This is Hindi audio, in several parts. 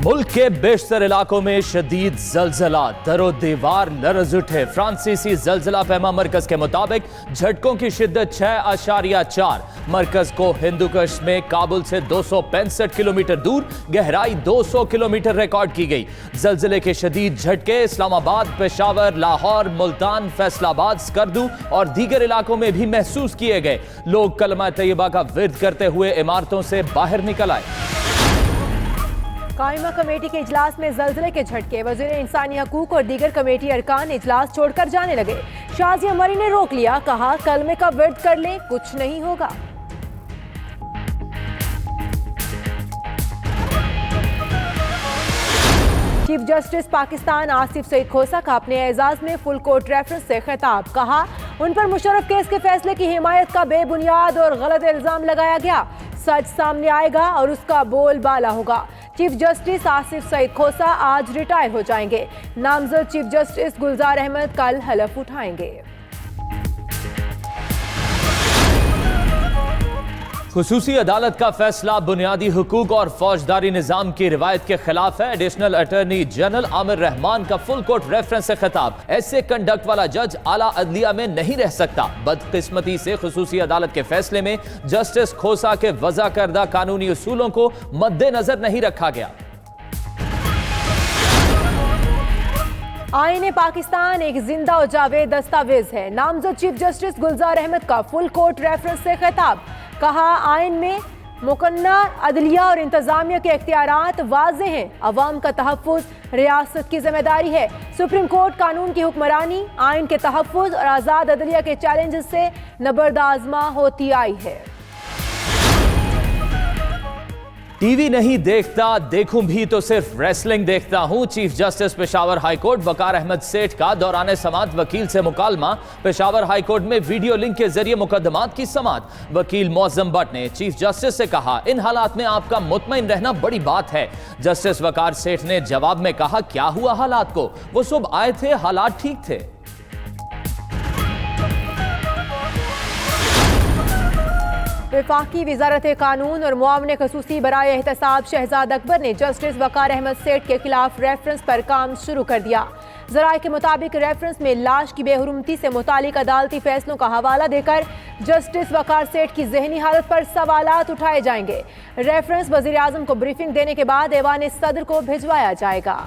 मुल्क के बेशतर इलाकों में शदीद जलजला, दरो दीवार लरज उठे। फ्रांसीसी जलजला पैमा मरकज के मुताबिक झटकों की शिद्दत 6.4। मरकज को हिंदुकुश में काबुल से 265 किलोमीटर दूर गहराई 200 किलोमीटर रिकॉर्ड की गई। जलजले के शदीद झटके इस्लामाबाद, पेशावर, लाहौर, मुल्तान, फैसलाबाद, स्कर्दू और दीगर इलाकों में भी महसूस किए गए। लोग कलमा तैयबा का विर्द करते हुए इमारतों से बाहर निकल आए। कायमा कमेटी के इजलास में जलजले के झटके, वज़ीर इंसानी हकूक और दीगर कमेटी अरकान इजलास छोड़कर जाने लगे। शाजिया मरी ने रोक लिया, कहा कलमे का विर्द कर लें, कुछ नहीं होगा। चीफ जस्टिस पाकिस्तान आसिफ सईद खोसा का अपने एजाज में फुल कोर्ट रेफरेंस से खिताब, कहा उन पर मुशर्रफ केस के फैसले की हिमायत का बेबुनियाद और गलत इल्जाम लगाया गया। सच सामने आएगा और उसका बोलबाला होगा। चीफ जस्टिस आसिफ सईद खोसा आज रिटायर हो जाएंगे। नामजद चीफ जस्टिस गुलजार अहमद कल हलफ उठाएंगे। खुसूसी अदालत का फैसला बुनियादी हुकूक और फौजदारी निजाम की रिवायत के खिलाफ है। Additional attorney general Aamir Rahman का फुल कोर्ट रेफरेंस से खिताब, ऐसे कंडक्ट वाला जज आला अदलिया में नहीं रह सकता। बदकिस्मती से खुसूसी अदालत के फैसले में जस्टिस खोसा के वज़ा करदा कानूनी उसूलों को मद्देनजर नहीं रखा गया। आईन पाकिस्तान एक जिंदा और जावेद दस्तावेज है। नामजद चीफ जस्टिस गुलजार अहमद का फुल कोर्ट रेफरेंस से खिताब, कहा आईन में मुकन्ना अदलिया और इंतजामिया के इख्तियारात वाज़ेह हैं। अवाम का तहफ़्फ़ुज़ रियासत की जिम्मेदारी है। सुप्रीम कोर्ट कानून की हुक्मरानी, आईन के तहफ़्फ़ुज़ और आज़ाद अदलिया के चैलेंजेस से नबरदाज़मा होती आई है। टीवी नहीं देखता, देखूं भी तो सिर्फ रेसलिंग देखता हूं। Chief justice Peshawar high court Waqar Ahmad Seth का दौरान समात वकील से मुकालमा। पेशावर हाई कोर्ट में वीडियो लिंक के जरिए मुकदमात की समात। वकील मौज़म भट्ट ने चीफ जस्टिस से कहा इन हालात में आपका मुतमईन रहना बड़ी बात है। जस्टिस वकार सेठ ने जवाब में कहा क्या हुआ हालात को, वो सब आए थे, हालात ठीक थे। वफाकी वज़ारत कानून और मुआवने खसूसी बराए एहतसाब शहजाद अकबर ने जस्टिस वकार अहमद सेठ के खिलाफ रेफरेंस पर काम शुरू कर दिया। ज़राए के मुताबिक रेफरेंस में लाश की बेहुरमती से मुतालिक अदालती फैसलों का हवाला देकर जस्टिस वकार सेठ की जहनी हालत पर सवालात उठाए जाएंगे। रेफरेंस वज़ीर आज़म को ब्रीफिंग देने के बाद ऐवान सदर को भिजवाया जाएगा।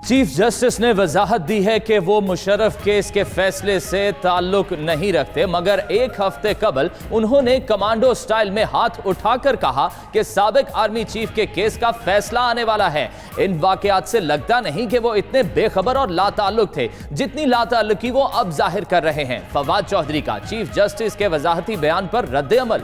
चीफ जस्टिस ने वजाहत दी है कि वो मुशर्रफ केस के फैसले से ताल्लुक नहीं रखते, मगर एक हफ्ते कबल उन्होंने कमांडो स्टाइल में हाथ उठाकर कहा कि साबिक आर्मी चीफ के केस का फैसला आने वाला है। इन वाकयात से लगता नहीं कि वो इतने बेखबर और लाताल्लुक थे जितनी लाताल्लुकी वो अब जाहिर कर रहे हैं। फवाद चौधरी का चीफ जस्टिस के वजाहती बयान पर रद्द अमल,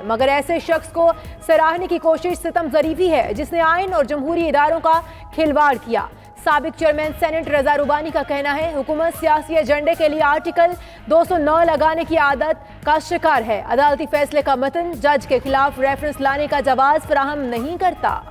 मगर ऐसे शख्स को सराहने की कोशिश सितम ज़रीफी है जिसने आइन और जमहूरी इदारों का खिलवाड़ किया। साबिक चेयरमैन सेनेट रजा रुबानी का कहना है हुकूमत सियासी एजेंडे के लिए आर्टिकल 209 लगाने की आदत का शिकार है। अदालती फैसले का मतन जज के खिलाफ रेफरेंस लाने का जवाज फराहम नहीं करता।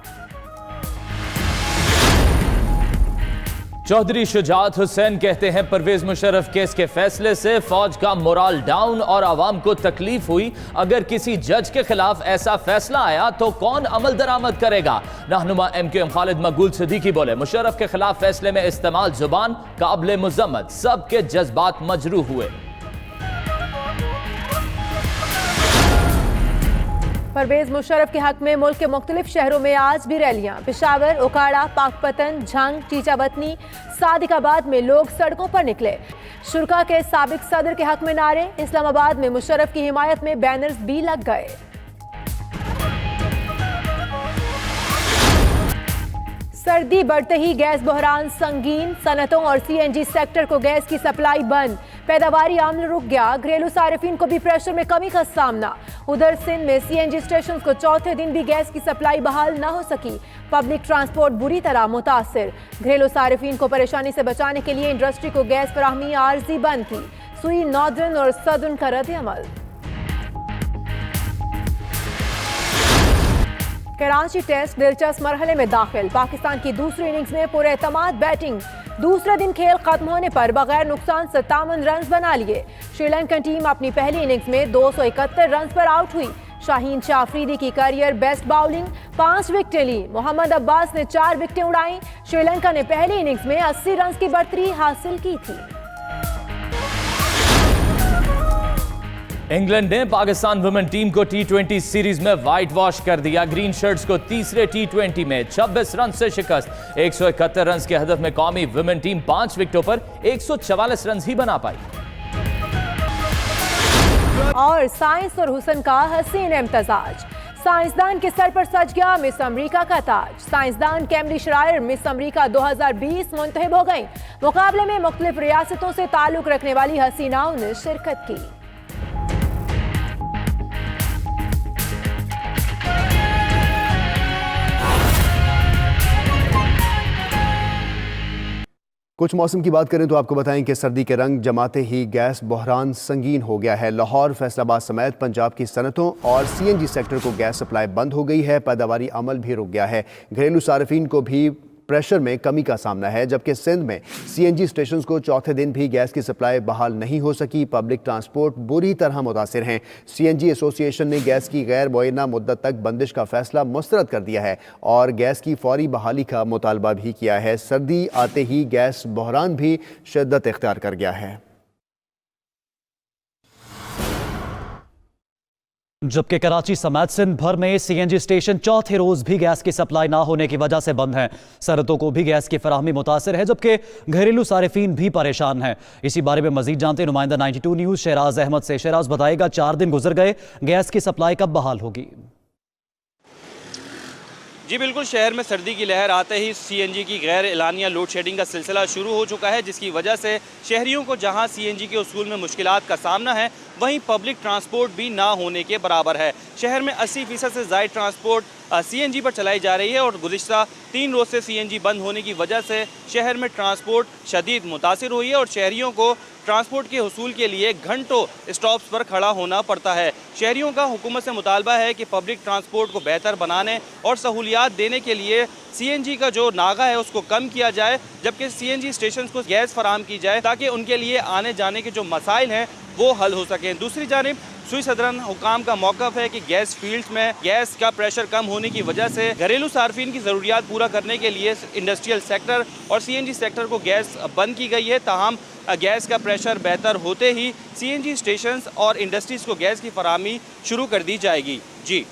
चौधरी शुजात हुसैन कहते हैं परवेज मुशर्रफ केस के फैसले से फौज का मोराल डाउन और आवाम को तकलीफ हुई। अगर किसी जज के खिलाफ ऐसा फैसला आया तो कौन अमल दरामद करेगा। रहनुमा MQM खालिद मकबूल सिद्दीकी बोले मुशर्रफ के खिलाफ फैसले में इस्तेमाल जुबान काबिल मुजम्मत, सबके जज्बात मजरूह हुए। परवेज मुशर्रफ के हक में मुल्क के मुख्तलिफ शहरों में आज भी रैलियां। पेशावर, उकाड़ा, पाकपतन, झंग, चीचावतनी, सादिकाबाद में लोग सड़कों पर निकले। शुरा के साबिक सदर के हक में नारे। इस्लामाबाद में मुशर्रफ की हिमायत में बैनर्स भी लग गए। सर्दी बढ़ते ही गैस बहरान संगीन, सनतों और CNG सेक्टर को गैस की सप्लाई बंद। पैदावारी आमल रुक गया। घरेलू सारिफिन को भी प्रेशर में कमी का सामना। उधर सिंध में CNG स्टेशन को चौथे दिन भी गैस की सप्लाई बहाल न हो सकी। पब्लिक ट्रांसपोर्ट बुरी तरह मुतासिर। घरेलू सारिफिन को परेशानी से बचाने के लिए इंडस्ट्री को गैस फराहमी आर्जी बंद की। सुई नॉर्दर्न और सदर्न का रद्द अमल। कराची टेस्ट दिलचस्प मरहले में दाखिल। पाकिस्तान की दूसरी इनिंग्स में पूरे एतमाद बैटिंग। दूसरे दिन खेल खत्म होने पर बगैर नुकसान 57 रन बना लिए। श्रीलंकन टीम अपनी पहली इनिंग्स में 271 रन पर आउट हुई। शाहीन शाह अफरीदी की करियर बेस्ट बाउलिंग, 5 विकेटें ली। मोहम्मद अब्बास ने 4 विकेटें उड़ाई। श्रीलंका ने पहली इनिंग्स में 80 रन की बढ़तरी हासिल की थी। इंग्लैंड ने पाकिस्तान वुमेन टीम को टी20 सीरीज में व्हाइट वॉश कर दिया। ग्रीन शर्ट्स को तीसरे टी20 में 26 रन से शिकस्त। 171 रन के हदफ में कौमी वुमेन टीम 5 विकेटों पर 144 रन ही बना पाई। और साइंस और हुस्न का हसीन इम्तजाज, साइंसदान के सर पर सज गया मिस अमेरिका का ताज। साइंसदान कैमरी शरायर मिस अमेरिका 2020 मुंतखब हो गई। मुकाबले में मुख्तलिफ रियासतों से ताल्लुक रखने वाली हसीनाओं ने शिरकत की। कुछ मौसम की बात करें तो आपको बताएं कि सर्दी के रंग जमाते ही गैस बहरान संगीन हो गया है। लाहौर, फैसलाबाद समेत पंजाब की सनतों और सीएनजी सेक्टर को गैस सप्लाई बंद हो गई है। पैदावारी अमल भी रुक गया है। घरेलू सार्फिन को भी प्रेशर में कमी का सामना है, जबकि सिंध में सीएनजी स्टेशंस को चौथे दिन भी गैस की सप्लाई बहाल नहीं हो सकी। पब्लिक ट्रांसपोर्ट बुरी तरह मुतासिर हैं। सीएनजी एसोसिएशन ने गैस की गैर मुअय्यना मुद्दत तक बंदिश का फैसला मुस्तरद कर दिया है और गैस की फौरी बहाली का मुतालबा भी किया है। सर्दी आते ही गैस बहरान भी शिद्दत इख्तियार कर गया है। जबकि कराची समेत सिंध भर में सीएनजी स्टेशन चौथे रोज भी गैस की सप्लाई ना होने की वजह से बंद हैं। सरहदों को भी गैस की फराहमी मुतासर है, जबकि घरेलू सारिफीन भी परेशान हैं। इसी बारे में मजीद जानते नुमाइंदा 92 न्यूज़ शहराज अहमद से। शहराज बताएगा, 4 दिन गुजर गए, गैस की सप्लाई कब बहाल होगी? जी बिल्कुल, शहर में सर्दी की लहर आते ही सीएनजी की गैर एलानिया लोड शेडिंग का सिलसिला शुरू हो चुका है, जिसकी वजह से शहरियों को जहां सीएनजी के उसूल में मुश्किलात का सामना है, वहीं पब्लिक ट्रांसपोर्ट भी ना होने के बराबर है। शहर में 80% से ज़ायद ट्रांसपोर्ट सीएनजी पर चलाई जा रही है और गुज़िश्ता 3 रोज़ से सीएनजी बंद होने की वजह से शहर में ट्रांसपोर्ट शदीद मुतासिर हुई है और शहरियों को ट्रांसपोर्ट के हुसूल के लिए घंटों स्टॉप्स पर खड़ा होना पड़ता है। शहरियों का हुकूमत से मुतालबा है कि पब्लिक ट्रांसपोर्ट को बेहतर बनाने और सहूलियात देने के लिए सीएनजी का जो नागा है उसको कम किया जाए, जबकि सीएनजी स्टेशन को गैस फराहम की जाए ताकि उनके लिए आने जाने के जो मसाइल हैं वो हल हो सकें। दूसरी जानिब सुई सदरन हुकाम का मौक़िफ़ है कि गैस फील्ड्स में गैस का प्रेशर कम होने की वजह से घरेलू सार्फिन की ज़रूरियात पूरा करने के लिए इंडस्ट्रियल सेक्टर और सीएनजी सेक्टर को गैस बंद की गई है। ताहम गैस का प्रेशर बेहतर होते ही सीएनजी स्टेशंस और इंडस्ट्रीज़ को गैस की फराहमी शुरू कर दी जाएगी। जी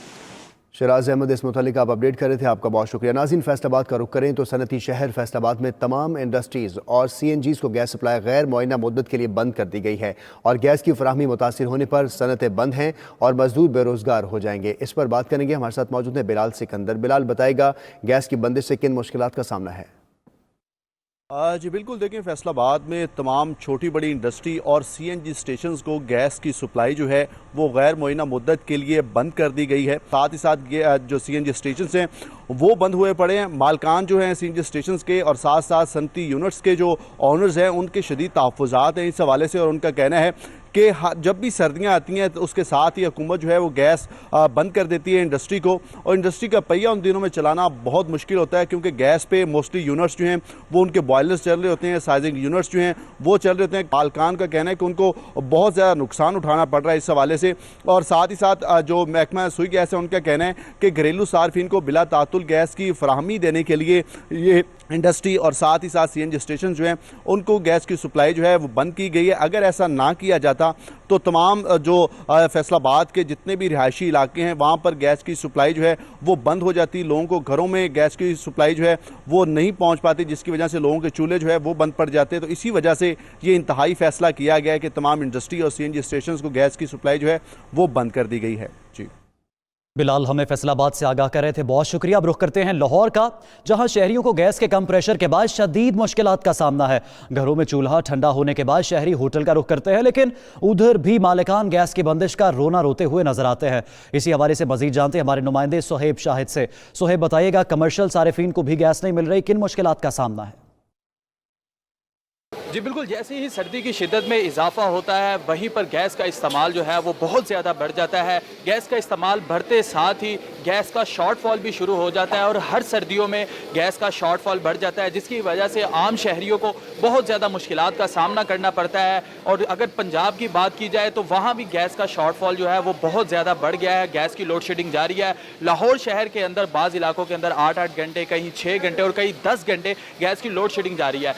शहराज अहमद, इस मुतालिक आप अपडेट कर रहे थे, आपका बहुत शुक्रिया। नाज़रीन, फैसलाबाद का रुख करें तो सनती शहर फैसलाबाद में तमाम इंडस्ट्रीज़ और सीएनजीज़ को गैस सप्लाई गैर मुअय्यना मुद्दत के लिए बंद कर दी गई है और गैस की फराहमी मुतासिर होने पर सनतें बंद हैं और मजदूर बेरोज़गार हो जाएंगे। इस पर बात करेंगे, हमारे साथ मौजूद हैं बिलाल सिकंदर। बिलाल, बताएगा गैस की बंदिश से किन मुश्किलात का सामना है? जी बिल्कुल, देखें, फैसलाबाद में तमाम छोटी बड़ी इंडस्ट्री और सीएनजी स्टेशंस को गैस की सप्लाई जो है वो गैर मुअय्यना मुद्दत के लिए बंद कर दी गई है। साथ ही साथ जो सीएनजी स्टेशंस हैं वो बंद हुए पड़े हैं। मालकान जो हैं सीएनजी स्टेशंस के और साथ साथ सनती यूनिट्स के जो ऑनर्स हैं उनके शदीद तहफ़्फ़ुज़ात हैं इस हवाले से, और उनका कहना है कि जब भी सर्दियां आती हैं तो उसके साथ ही हुकूमत जो है वो गैस बंद कर देती है इंडस्ट्री को, और इंडस्ट्री का पहिया उन दिनों में चलाना बहुत मुश्किल होता है क्योंकि गैस पे मोस्टली यूनिट्स जो हैं वो उनके बॉयलर्स चल रहे होते हैं, साइजिंग यूनिट्स जो हैं वो चल रहे होते हैं। मालकान का कहना है कि उनको बहुत ज़्यादा नुकसान उठाना पड़ रहा है इस हवाले से। और साथ ही साथ जो महकमा सुई गैस है उनका कहना है कि घरेलू सार्फिन को बिला तातुल गैस की फराहमी देने के लिए ये इंडस्ट्री और साथ ही साथ सीएनजी स्टेशन जो हैं उनको गैस की सप्लाई जो है वो बंद की गई है। अगर ऐसा ना किया जाता तो तमाम जो फैसलाबाद के जितने भी रिहायशी इलाके हैं वहाँ पर गैस की सप्लाई जो है वो बंद हो जाती, लोगों को घरों में गैस की सप्लाई जो है वो नहीं पहुँच पाती, जिसकी वजह से लोगों के चूल्हे जो है वो बंद पड़ जाते हैं। तो इसी वजह से ये इंतहाई फैसला किया गया है कि तमाम इंडस्ट्री और सीएनजी स्टेशन को गैस की सप्लाई जो है वो बंद कर दी गई है। जी बिलाल हमें फैसलाबाद से आगाह कर रहे थे, बहुत शुक्रिया। अब रुख करते हैं लाहौर का, जहां शहरियों को गैस के कम प्रेशर के बाद शदीद मुश्किलात का सामना है। घरों में चूल्हा ठंडा होने के बाद शहरी होटल का रुख करते हैं, लेकिन उधर भी मालिकान गैस की बंदिश का रोना रोते हुए नजर आते हैं। इसी हवाले से मजीद जानते हैं हमारे नुमाइंदे सुहेब शाहिद से। सुहेब, बताइएगा, कमर्शियल सारिफीन को भी गैस नहीं मिल रही, किन मुश्किलात का सामना है? जी बिल्कुल, जैसे ही सर्दी की शिद्दत में इजाफा होता है वहीं पर गैस का इस्तेमाल जो है वो बहुत ज़्यादा बढ़ जाता है। गैस का इस्तेमाल बढ़ते साथ ही गैस का शॉर्टफॉल भी शुरू हो जाता है और हर सर्दियों में गैस का शॉर्टफॉल बढ़ जाता है, जिसकी वजह से आम शहरियों को बहुत ज़्यादा मुश्किलात का सामना करना पड़ता है। और अगर पंजाब की बात की जाए तो वहाँ भी गैस का शॉर्टफॉल जो है वो बहुत ज़्यादा बढ़ गया है। गैस की लोड शेडिंग जारी है। लाहौर शहर के अंदर बाज़ इलाकों के अंदर 8-8 घंटे, कहीं 6 घंटे और कहीं 10 घंटे गैस की लोड शेडिंग जारी है।